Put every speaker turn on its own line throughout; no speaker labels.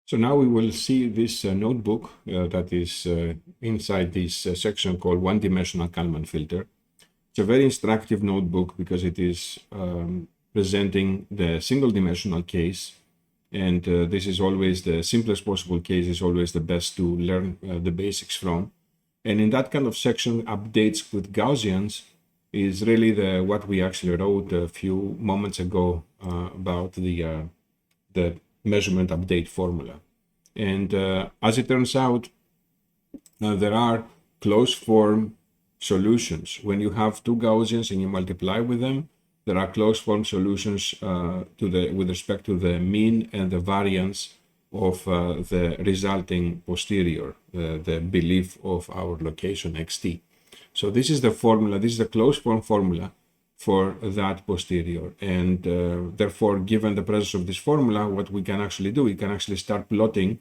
So now we will see this notebook that is inside this section called One-Dimensional Kalman Filter. It's a very instructive notebook because it is presenting the single-dimensional case, and this is always the simplest possible case, is always the best to learn the basics from. And in that kind of section, updates with Gaussians is really what we actually wrote a few moments ago about the measurement update formula. And as it turns out, there are closed form solutions. When you have two Gaussians and you multiply with them, there are closed form solutions with respect to the mean and the variance of the resulting posterior, the belief of our location xt. So this is the formula, this is the closed form formula for that posterior. And therefore, given the presence of this formula, what we can actually do, we can actually start plotting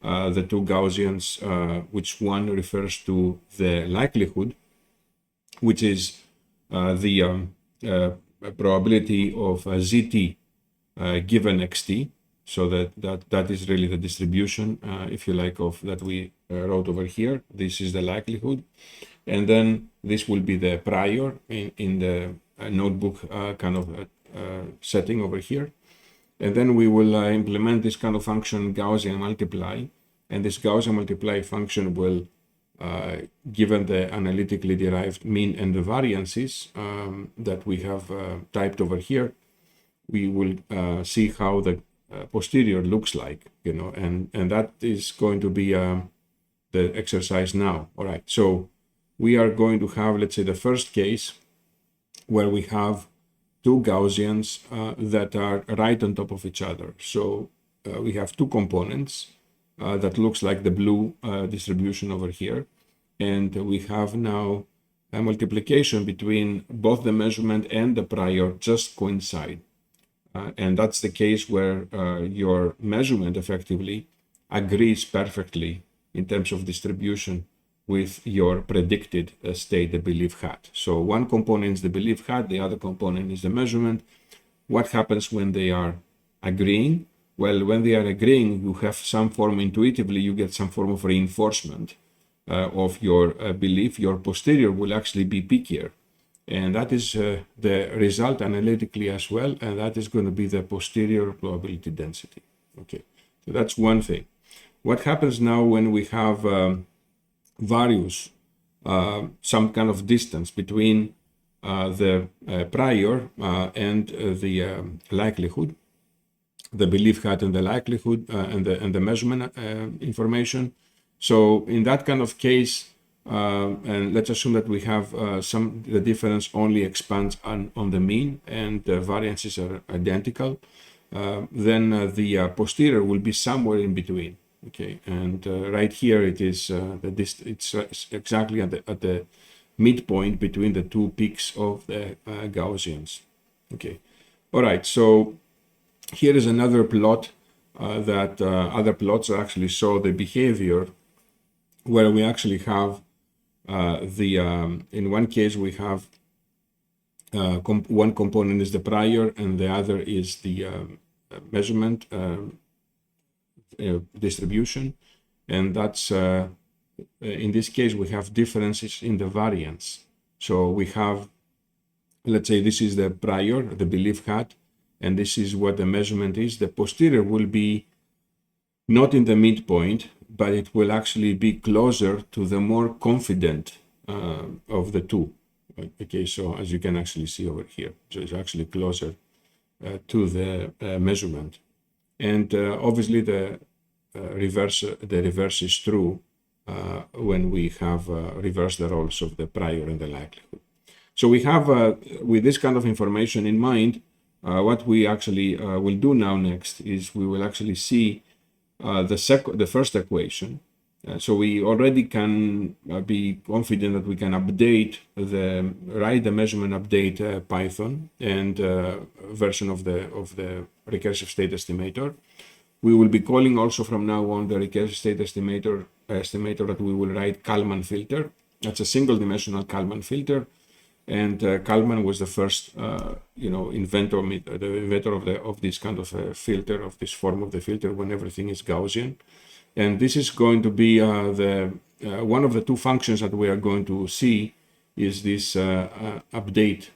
the two Gaussians, which one refers to the likelihood, which is the probability of zt given xt. So that is really the distribution, if you like, of that we wrote over here. This is the likelihood. And then this will be the prior in the notebook kind of setting over here. And then we will implement this kind of function Gaussian multiply. And this Gaussian multiply function will, given the analytically derived mean and the variances that we have typed over here, we will see how the posterior looks like, and that is going to be the exercise now. All right, so we are going to have, let's say, the first case where we have two Gaussians that are right on top of each other. So we have two components that looks like the blue distribution over here. And we have now a multiplication between both the measurement and the prior just coincide. And that's the case where your measurement effectively agrees perfectly in terms of distribution with your predicted state, the belief hat. So one component is the belief hat, the other component is the measurement. What happens when they are agreeing? Well, when they are agreeing, you have some form, intuitively, you get some form of reinforcement of your belief. Your posterior will actually be pickier. And that is the result analytically as well, and that is going to be the posterior probability density. Okay, so that's one thing. What happens now when we have various, some kind of distance between the prior and the likelihood, the belief hat and the likelihood and the measurement information? So in that kind of case, and let's assume that we have the difference only expands on the mean and the variances are identical, then the posterior will be somewhere in between. Okay, and right here it is it's exactly at the midpoint between the two peaks of the Gaussians. Okay, all right. So here is another plot that other plots actually show the behavior, where we actually have in one case we have one component is the prior and the other is the measurement distribution, and that's in this case we have differences in the variance. So we have, let's say, this is the prior, the belief hat, and this is what the measurement is. The posterior will be not in the midpoint, but it will actually be closer to the more confident of the two. Okay, so as you can actually see over here, so it's actually closer to the measurement. And obviously the reverse is true when we have reversed the roles of the prior and the likelihood. So we have, with this kind of information in mind, what we actually will do now next is we will actually see the first equation. So we already can be confident that we can update write the measurement update Python and version of the recursive state estimator. We will be calling also from now on the recursive state estimator that we will write Kalman filter. That's a single dimensional Kalman filter. And Kalman was the first, inventor, the inventor of this kind of filter, of this form of the filter when everything is Gaussian. And this is going to be one of the two functions that we are going to see is this update,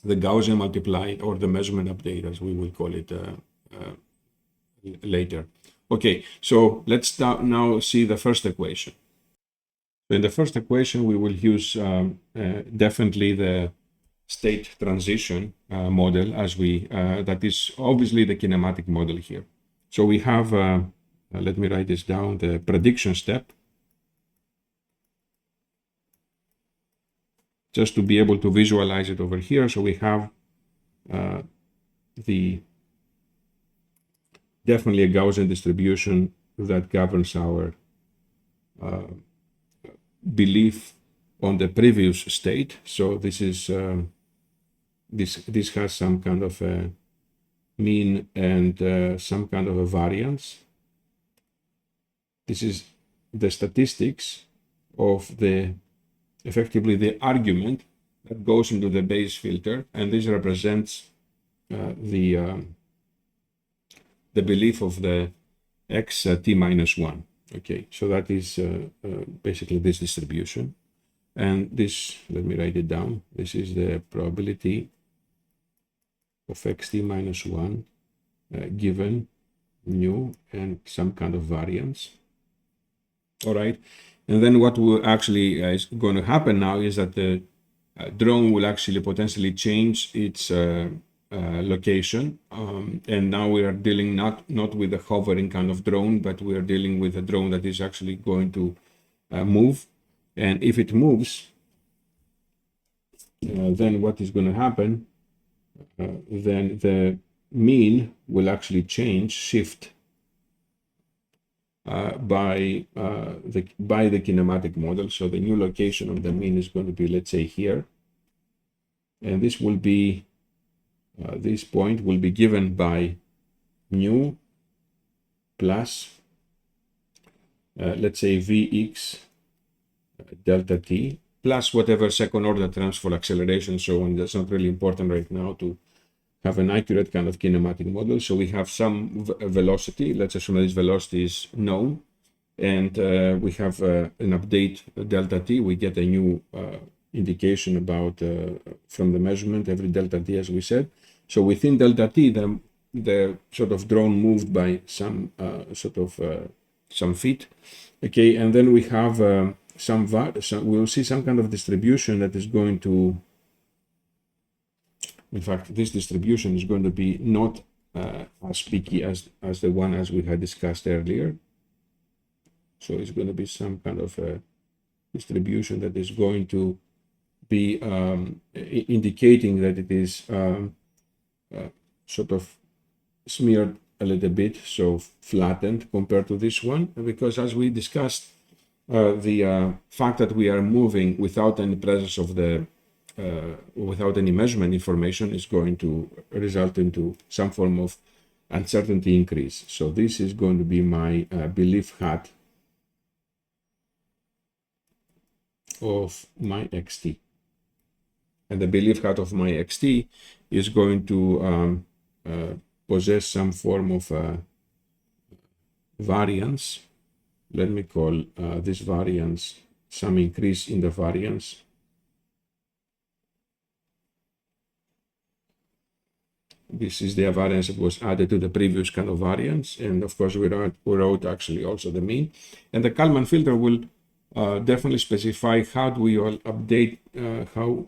the Gaussian multiply, or the measurement update, as we will call it later. Okay, so let's now see the first equation. So in the first equation, we will use definitely the state transition model as that is obviously the kinematic model here. So we have, let me write this down, the prediction step, just to be able to visualize it over here. So we have definitely a Gaussian distribution that governs our belief on the previous state. So this is this has some kind of a mean and some kind of a variance. This is the statistics of effectively the argument that goes into the base filter, and this represents the belief of the x t minus 1. Okay, so that is basically this distribution. And this, let me write it down. This is the probability of xt minus 1 given mu and some kind of variance. All right. And then what will actually is going to happen now is that the drone will actually potentially change its location. And now we are dealing not with a hovering kind of drone, but we are dealing with a drone that is actually going to move. And if it moves, then what is going to happen? Then the mean will actually shift by the kinematic model. So the new location of the mean is going to be, let's say, here, and this will be this point will be given by mu plus let's say Vx delta t plus whatever second order terms for acceleration, so on. That's not really important right now to have an accurate kind of kinematic model. So we have some velocity. Let's assume that this velocity is known, and we have an update delta t. We get a new indication about from the measurement every delta t, as we said. So within delta t, the sort of drone moved by some some feet. Okay, and then we have we'll see some kind of distribution that is going to. In fact, this distribution is going to be not as peaky as the one as we had discussed earlier. So it's going to be some kind of a distribution that is going to be indicating that it is sort of smeared a little bit, so flattened compared to this one, because as we discussed, the fact that we are moving without any presence of without any measurement information is going to result into some form of uncertainty increase. So this is going to be my belief hat of my xt. And the belief hat of my xt is going to possess some form of variance. Let me call this variance some increase in the variance. This is the variance that was added to the previous kind of variance. And of course, we wrote actually also the mean. And the Kalman filter will definitely specify how do we all update,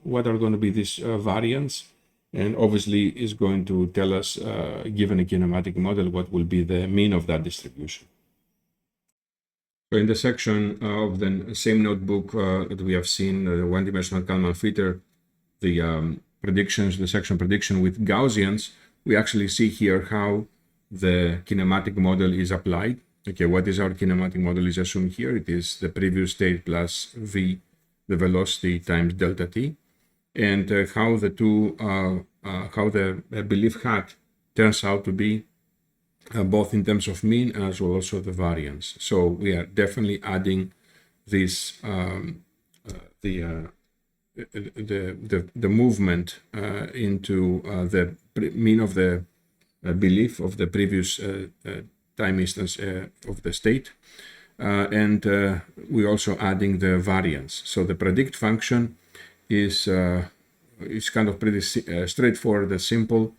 what are going to be these variance. And obviously is going to tell us, given a kinematic model, what will be the mean of that distribution. So in the section of the same notebook that we have seen, the one-dimensional Kalman filter, the predictions, the section prediction with Gaussians, we actually see here how the kinematic model is applied. Okay, what is our kinematic model is assumed here? It is the previous state plus v, the velocity times delta t, and how the two, how the belief hat turns out to be both in terms of mean as well also the variance. So we are definitely adding this the movement into the mean of the belief of the previous time instance of the state. And we're also adding the variance. So the predict function is kind of pretty straightforward and simple.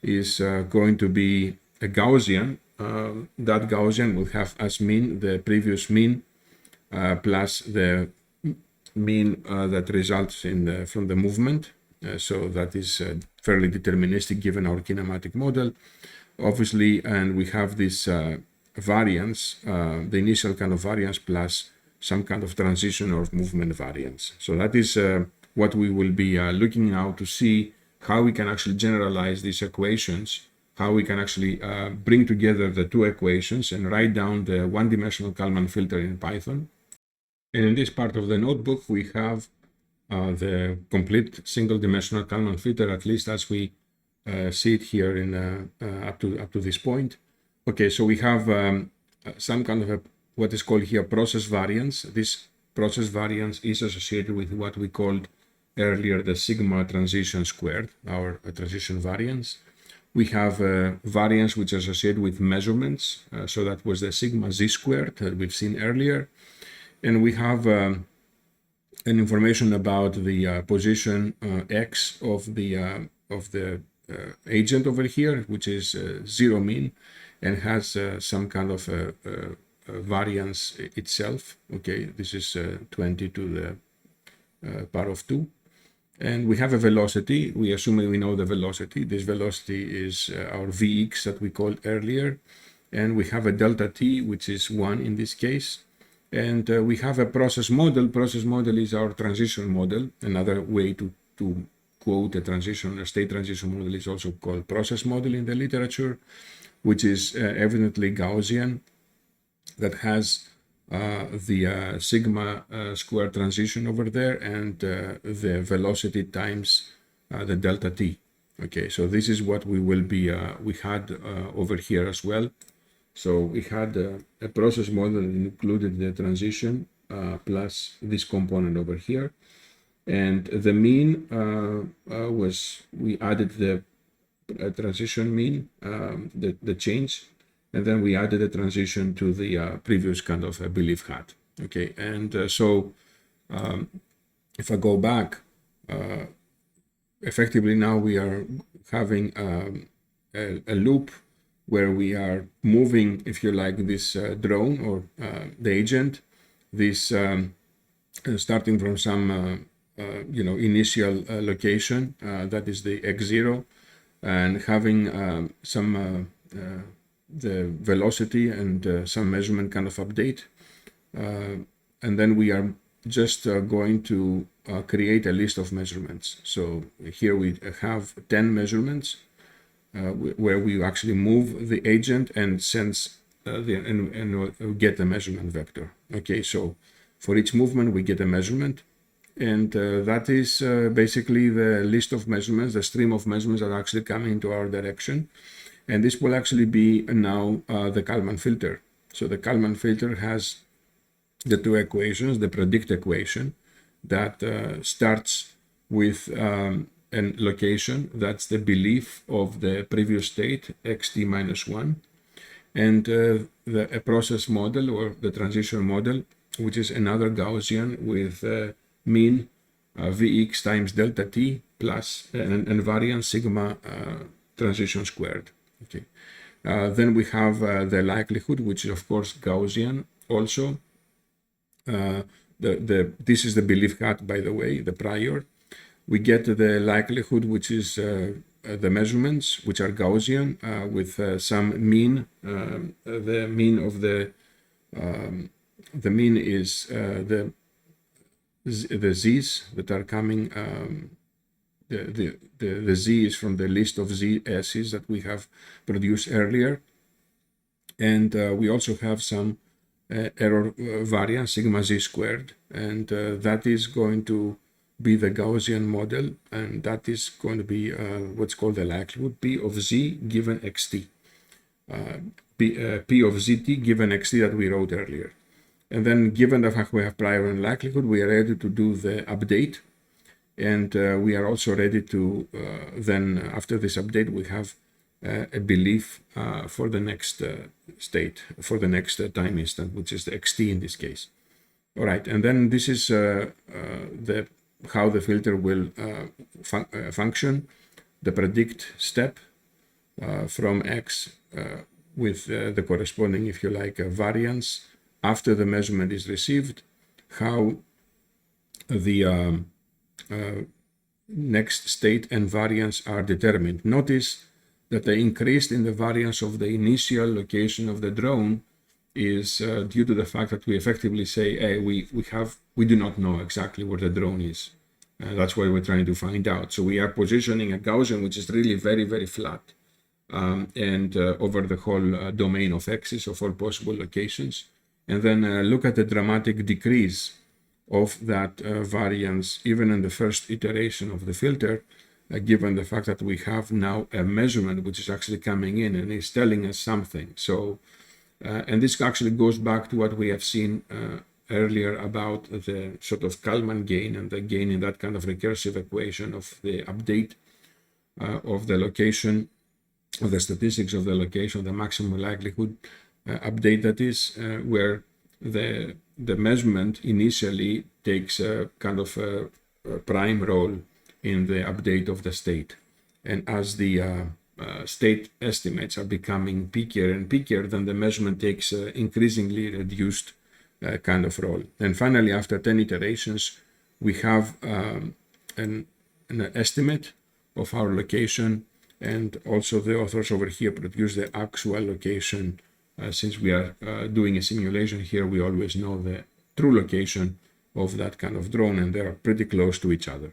Is going to be a Gaussian. That Gaussian will have as mean the previous mean plus the mean that results in from the movement. So that is fairly deterministic given our kinematic model, obviously, and we have this variance, the initial kind of variance plus some kind of transition or movement variance. So that is what we will be looking now to see how we can actually generalize these equations, how we can actually bring together the two equations and write down the one-dimensional Kalman filter in Python. And in this part of the notebook, we have the complete single-dimensional Kalman filter, at least as we see it here in up to this point. Okay, so we have some kind of what is called here process variance. This process variance is associated with what we called earlier the sigma transition squared, our transition variance. We have variance which is associated with measurements, so that was the sigma z squared that we've seen earlier. And we have an information about the position x of the agent over here, which is zero mean, and has some kind of variance itself. Okay, this is 20 to the power of 2. And we have a velocity. We assume we know the velocity. This velocity is our Vx that we called earlier. And we have a delta t, which is 1 in this case. And we have a process model. Process model is our transition model. Another way to quote a state transition model is also called process model in the literature, which is evidently Gaussian, that has the sigma square transition over there and the velocity times the delta t. Okay, so this is what we will be, we had over here as well. So we had a process model that included the transition plus this component over here. And the mean was, we added the transition mean, the change, and then we added a transition to the previous kind of belief hat. Okay, and so if I go back, effectively now we are having a loop where we are moving, if you like, this drone or the agent, this starting from some initial location that is the x0, and having some the velocity and some measurement kind of update, and then we are just going to create a list of measurements. So here we have 10 measurements where we actually move the agent and sense and get a measurement vector. Okay, so for each movement we get a measurement, and that is basically the list of measurements, the stream of measurements that are actually coming into our direction. And this will actually be now the Kalman filter. So the Kalman filter has the two equations, the predict equation that starts with a location, that's the belief of the previous state, xt minus 1, and a process model or the transition model, which is another Gaussian with mean Vx times delta t plus and variance sigma transition squared. Okay. Then we have the likelihood, which is of course Gaussian also. This is the belief hat, by the way, the prior. We get the likelihood, which is the measurements, which are Gaussian, with some mean. The mean of the mean is the z's that are coming. The z is from the list of z's that we have produced earlier, and we also have some error variance sigma z squared, and that is going to be the Gaussian model, and that is going to be what's called the likelihood p of z given xt, p of zt given xt that we wrote earlier. And then given the fact we have prior and likelihood, we are able to do the update. And we are also ready to, then after this update, we have a belief for the next state, for the next time instant, which is the xt in this case. All right, and then this is how the filter will function. The predict step from X with the corresponding, if you like, variance after the measurement is received, how the next state and variance are determined. Notice that the increase in the variance of the initial location of the drone is due to the fact that we effectively say, hey, we do not know exactly where the drone is. That's what we're trying to find out. So we are positioning a Gaussian, which is really very, very flat, and over the whole domain of X's of all possible locations. And then look at the dramatic decrease of that variance, even in the first iteration of the filter, given the fact that we have now a measurement which is actually coming in and is telling us something. So, and this actually goes back to what we have seen earlier about the sort of Kalman gain and the gain in that kind of recursive equation of the update of the location, of the statistics of the location, the maximum likelihood update, that is, where the measurement initially takes a kind of a prime role in the update of the state. And as the state estimates are becoming peakier and peakier, then the measurement takes increasingly reduced kind of role. And finally, after 10 iterations, we have an estimate of our location, and also the authors over here produce the actual location. Since we are doing a simulation here, we always know the true location of that kind of drone, and they are pretty close to each other.